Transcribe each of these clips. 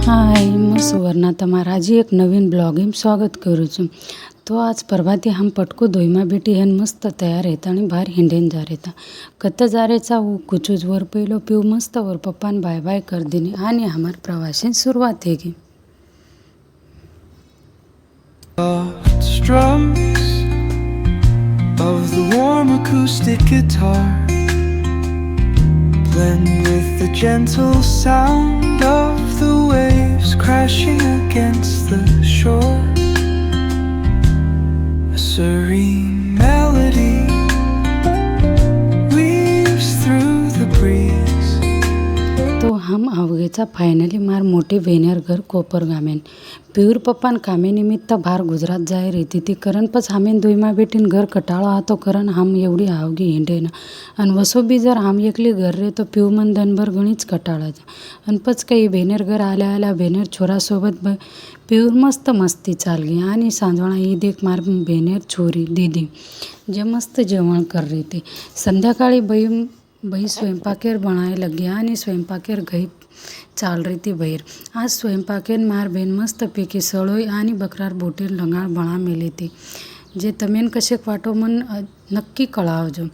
हाय, मैं सुवर्णा तमारा आज एक नवीन ब्लॉग में स्वागत करूँ छूँ। तो आज प्रभाती हम पटको दोईमा बेटी हन मस्त तयार रहता आणि बाहेर हिंडेन जा रहता कत जा रेचा वो कुछ वर पहिलो पिऊ मस्त वर पप्पान बाय बाय कर देनी आणि हमार प्रवासी सुरुवात है Strums of the warm acoustic guitar blend with the gentle sound of the waves crashing against the shore. A serene melody weaves through the breeze. तो हम अवघेचा फायनली मार मोठे वेनेर घर कोपर गामेन पिऊर पप्पान कामेनिमित्त भार गुजरात जाय रीती ती करण पच हामेन दुईमा बेटीन घर कटाळा आतो करण हम एवढी आवगी हिंडेना आणि वसो बी जर हम एकली घर रे तो पिऊ मन दनभर गणीच कटाळाचा आणि पच काही भेनेर घर आल्या आल्या भेनेर छोरासोबत पिऊर मस्त मस्ती चालगी आणि सांजवणा ही देख मार भेनेर छोरी दीदी जे मस्त जेवण कर रही थी संध्याकाळी बाई स्वयंपाकेर बनाए लगी आणि स्वयंपाकेर घई चाल रही थी बहिर आज स्वयंपाकेर मार बेन मस्त पैकी सळोई आणि बकरार बोटीर लंगाळ बना मेली थी जे तमेन कसे वाटो मन नक्की कळावजो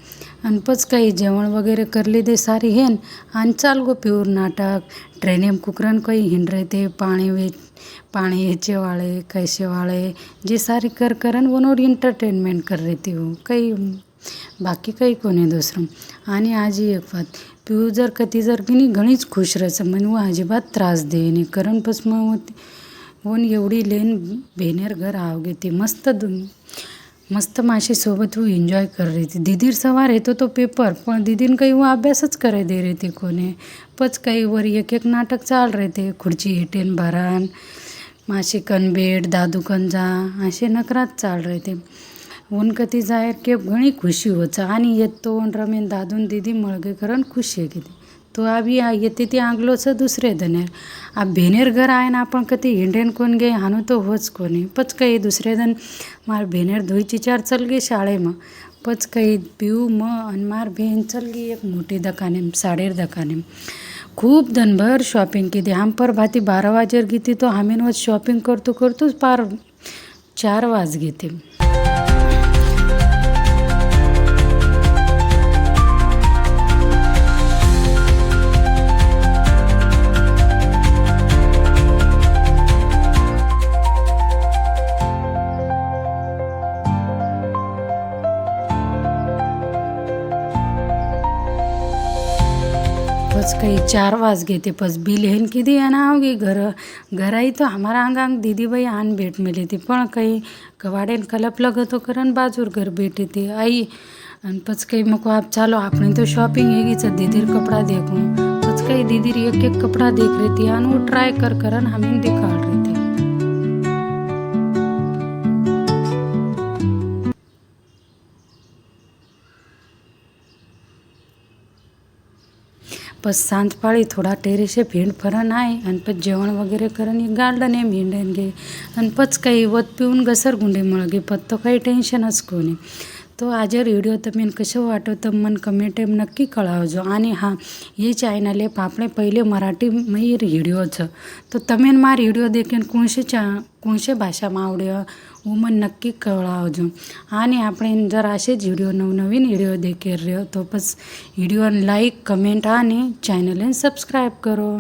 आणि पच काही जेवण वगैरे करली दे सारी हेन आणि चाल गो प्यूर नाटक ट्रेनेम कुकरन काही हिंड रहे थे पानी हेचे वाले कैसे वाले जे सारी कर करन वनोर एंटरटेनमेंट कर रही थी वो काही बाकी काही कोणी दुसरं आणि आजी एक बात पिऊ जर कधी जर की नाही घणीच खुश राहायचं मन वो अजिबात त्रास देणे कारण पस मग वन एवढी लेन भेनेर घर आवगे ती मस्त माशी सोबत वो एन्जॉय कर रही थी दीदीर सवार येतो तो पेपर पण दीदीन काही वो अभ्यासच करे दे रही थी कोने पच काही वर एक एक नाटक चाल रहे थे खुर्ची हेटेन भरान माशी कन बेड दादू कन जा असे नकरात चाल रहे थे ऊन कती जायर के घणी खुशी होचा आणि येतो रमेन दादून दीदी मळगे करण खुश आहे किती तो अभी येते ती आंगलोचं दुसरे दनेर अब भेनेर घर आहे ना आपण कधी हिंडेन कोण गे हानू तो होच कोणी पच काही दुसरे दन मार भेनेर धुईची चार चल गे शाळे मग पच काही पिऊ आणि मार भेन चल गी एक मोठी दकाने साडेर दकाने खूप दनभर शॉपिंग की हम पर भाती 12 वाजेर गीती तो हमेन व शॉपिंग करतोच पार 4 वाज घेते पच काही 4 वाज गए थे पच बिल हेन की दी आना होगी घर आई तो हमारा अंग दीदी भाई आन भेट मिली थी पण काही कवाडेन कलप लगत तो करन बाजूर घर बैठी थी आई आणि पच काही मको आप चालो आपने तो शॉपिंग हेगी च दीदीर कपड़ा देखूं पच काही दीदीर एक एक कपड़ा देख रही थी आणि वो ट्राई करन हमें दिखा रही थी पस सांज पाळी थोडा टेरेसे फिंड फरन आहे आणि पच जेवण वगैरे करन एक गार्डन आहे हिंडेन गे आणि पच काही वत पिऊन घसर गुंडे मळगे पत तो काही टेन्शनच कोणी तो आजर व्हिडिओ तमेन कसं वाटतं मन कमेंट नक्की कळावजो आणि हां ये चॅनल आहे आपले पहिले मराठी मयूर व्हिडिओचं तो तमेन मार व्हिडिओ देखेन कोणशे भाषाમાં आवड्यो वो मन नक्की कळावजो आणि आपण जर असेच व्हिडिओ नवनवीन व्हिडिओ देखेर रहो तो बस व्हिडिओ लाईक कमेंट आणि चॅनल सबस्क्राईब करो।